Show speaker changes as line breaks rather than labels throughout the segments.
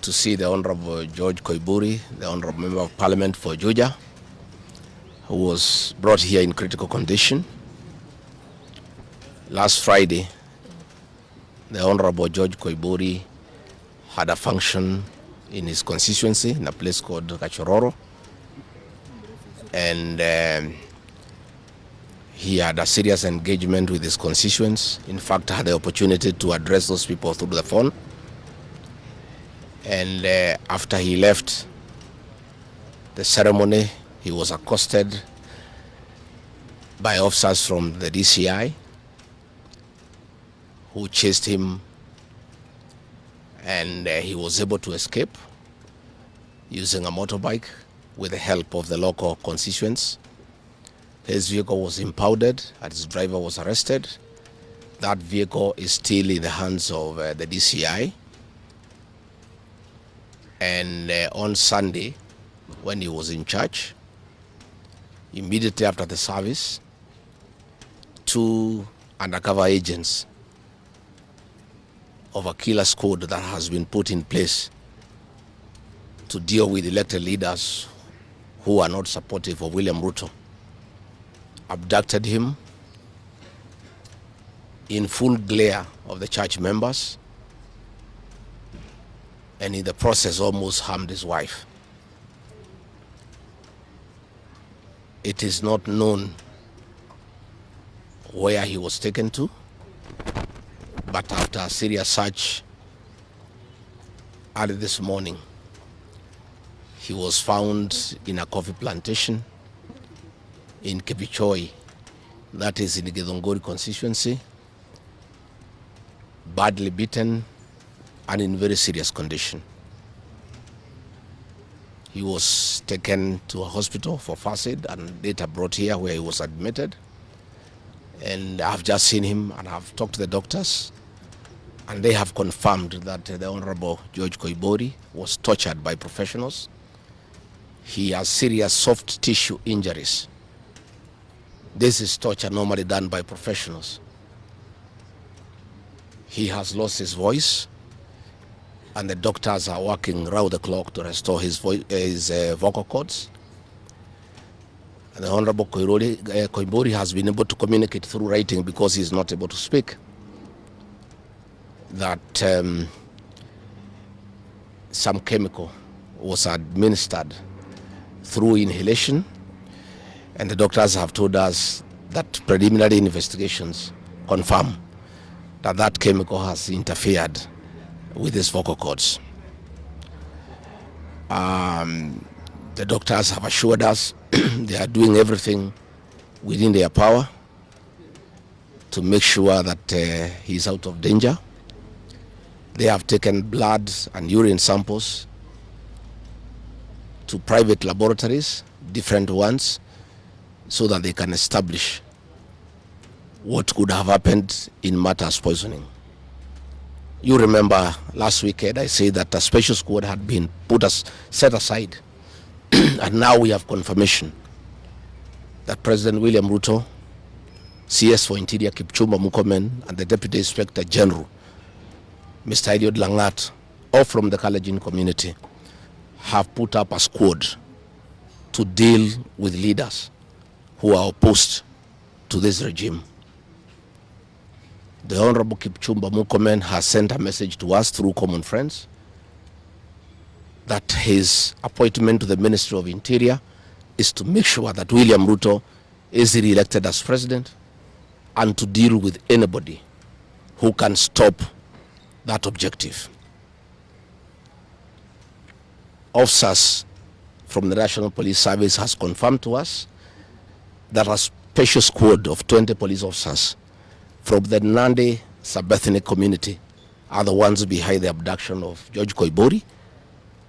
to see the Honorable George Koimburi, the Honorable Member of Parliament for Juja, who was brought here in critical condition. Last Friday, the Honorable George Koimburi had a function in his constituency in a place called Gachagua, and he had a serious engagement with his constituents. In fact, had the opportunity to address those people through the phone. And after he left the ceremony, he was accosted by officers from the DCI who chased him, and he was able to escape using a motorbike with the help of the local constituents. His vehicle was impounded and his driver was arrested. That vehicle is still in the hands of the DCI. And on Sunday, when he was in church, immediately after the service, 2 undercover agents of a killer squad that has been put in place to deal with elected leaders who are not supportive of William Ruto abducted him in full glare of the church members, and in the process almost harmed his wife. It is not known where he was taken to, but after a serious search early this morning, he was found in a coffee plantation in Kebichoi, that is in the Githunguri constituency, badly beaten and in very serious condition. He was taken to a hospital for first aid and later brought here where he was admitted. And I've just seen him and I've talked to the doctors, and they have confirmed that the Honorable George Koimburi was tortured by professionals. He has serious soft tissue injuries. This is torture normally done by professionals. He has lost his voice, and the doctors are working round the clock to restore his vocal cords. And the Honorable Koimburi has been able to communicate through writing, because he is not able to speak, that some chemical was administered through inhalation, and the doctors have told us that preliminary investigations confirm that that chemical has interfered with his vocal cords. The doctors have assured us they are doing everything within their power to make sure that he's out of danger. They have taken blood and urine samples to private laboratories, different ones, so that they can establish what could have happened in matters poisoning. You remember last weekend I said that a special squad had been set aside, and now we have confirmation that President William Ruto, CS for Interior Kipchumba Murkomen, and the Deputy Inspector General, Mr. Eliud Langat, all from the Kalenjin community, have put up a squad to deal with leaders who are opposed to this regime. The Honorable Kipchumba Murkomen has sent a message to us through common friends that his appointment to the Ministry of Interior is to make sure that William Ruto is re-elected as president, and to deal with anybody who can stop that objective. Officers from the National Police Service has confirmed to us that a special squad of 20 police officers from the Nandi sub-ethnic community are the ones behind the abduction of George Koimburi,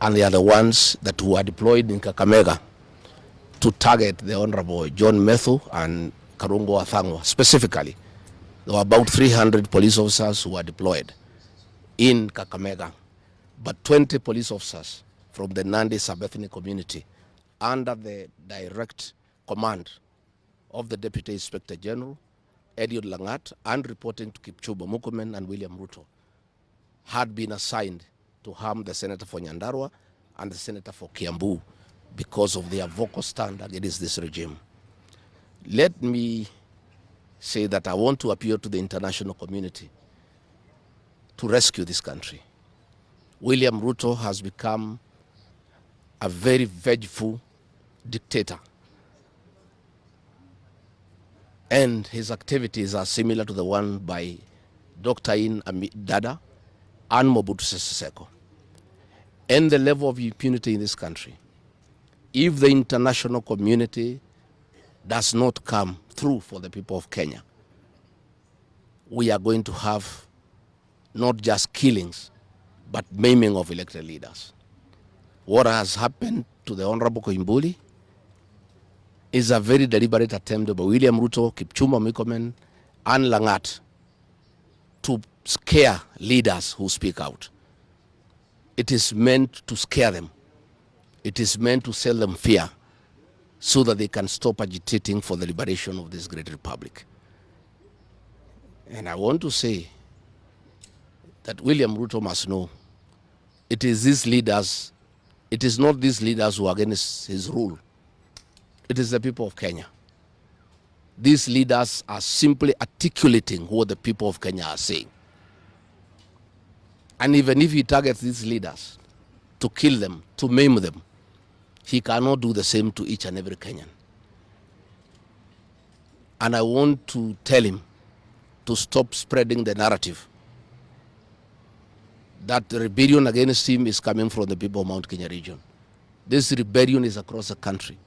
and they are the ones that were deployed in Kakamega to target the Honorable John Methu and Karungo Athangwa. Specifically, there were about 300 police officers who were deployed in Kakamega, but 20 police officers from the Nandi sub-ethnic community under the direct command of the Deputy Inspector General, Eliud Langat, and reporting to Kipchumba Murkomen and William Ruto, had been assigned to harm the senator for Nyandarua and the senator for Kiambu because of their vocal stand against this regime. Let me say that I want to appeal to the international community to rescue this country. William Ruto has become a very vengeful dictator, and his activities are similar to the one by Dr. In Dada and Mobutu Sese Seko. And the level of impunity in this country, if the international community does not come through for the people of Kenya, we are going to have not just killings, but maiming of elected leaders. What has happened to the Honorable Koimburi is a very deliberate attempt by William Ruto, Kipchumba Murkomen, and Langat to scare leaders who speak out. It is meant to scare them. It is meant to sell them fear so that they can stop agitating for the liberation of this great republic. And I want to say that William Ruto must know it is these leaders, it is not these leaders who are against his rule. It is the people of Kenya. These leaders are simply articulating what the people of Kenya are saying. And even if he targets these leaders to kill them, to maim them, he cannot do the same to each and every Kenyan. And I want to tell him to stop spreading the narrative that the rebellion against him is coming from the people of Mount Kenya region. This rebellion is across the country,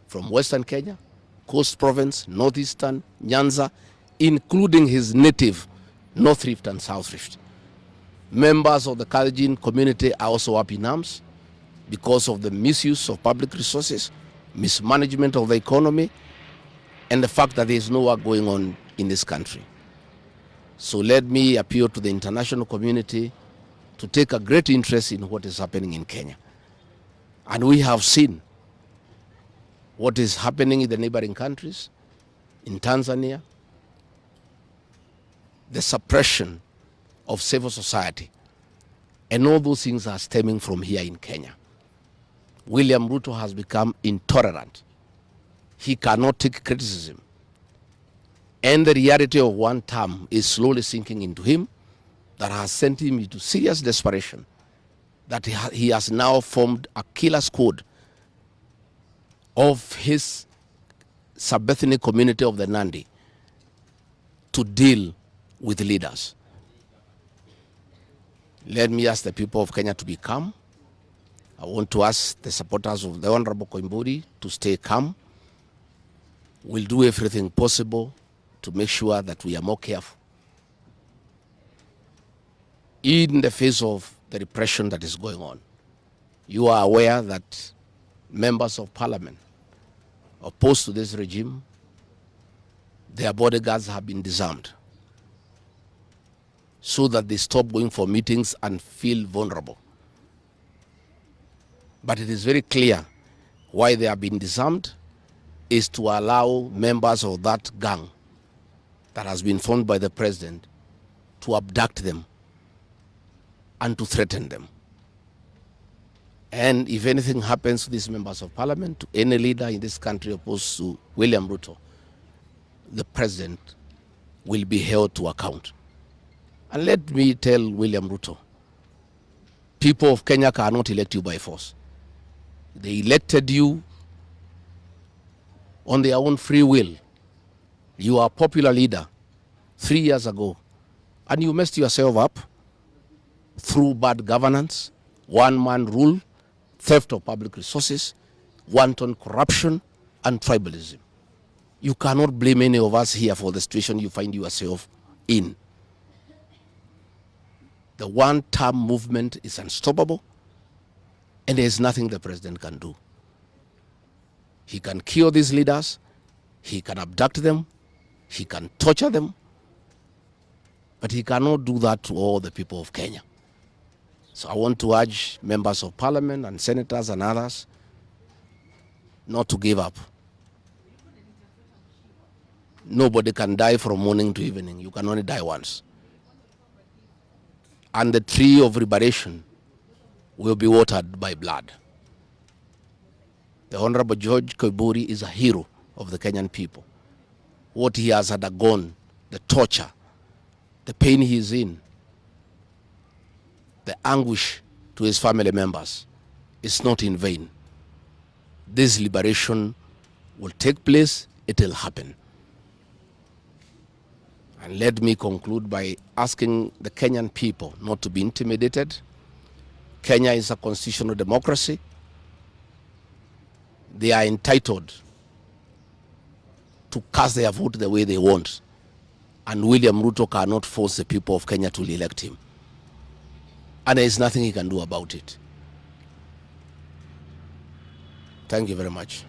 from Western Kenya, Coast Province, Northeastern, Nyanza, including his native North Rift and South Rift. Members of the Kalenjin community are also up in arms because of the misuse of public resources, mismanagement of the economy, and the fact that there is no work going on in this country. So let me appeal to the international community to take a great interest in what is happening in Kenya. And we have seen what is happening in the neighboring countries, in Tanzania, the suppression of civil society. And all those things are stemming from here in Kenya. William Ruto has become intolerant. He cannot take criticism. And the reality of one term is slowly sinking into him, that has sent him into serious desperation, that he has now formed a killer squad of his sub-ethnic community of the Nandi to deal with leaders. Let me ask the people of Kenya to be calm. I want to ask the supporters of the Honorable Koimburi to stay calm. We'll do everything possible to make sure that we are more careful in the face of the repression that is going on. You are aware that members of parliament opposed to this regime, their bodyguards have been disarmed so that they stop going for meetings and feel vulnerable. But it is very clear why they have been disarmed is to allow members of that gang that has been formed by the president to abduct them and to threaten them. And if anything happens to these members of parliament, to any leader in this country opposed to William Ruto, the president will be held to account. And let me tell William Ruto, people of Kenya cannot elect you by force. They elected you on their own free will. You are a popular leader 3 years ago, and you messed yourself up through bad governance, one-man rule, theft of public resources, wanton corruption, and tribalism. You cannot blame any of us here for the situation you find yourself in. The one-term movement is unstoppable, and there is nothing the president can do. He can kill these leaders, he can abduct them, he can torture them, but he cannot do that to all the people of Kenya. So I want to urge members of parliament and senators and others not to give up. Nobody can die from morning to evening. You can only die once. And the tree of liberation will be watered by blood. The Honorable George Koimburi is a hero of the Kenyan people. What he has undergone, the torture, the pain he is in, the anguish to his family members is not in vain. This liberation will take place, it will happen. And let me conclude by asking the Kenyan people not to be intimidated. Kenya is a constitutional democracy. They are entitled to cast their vote the way they want. And William Ruto cannot force the people of Kenya to elect him. And there is nothing he can do about it. Thank you very much.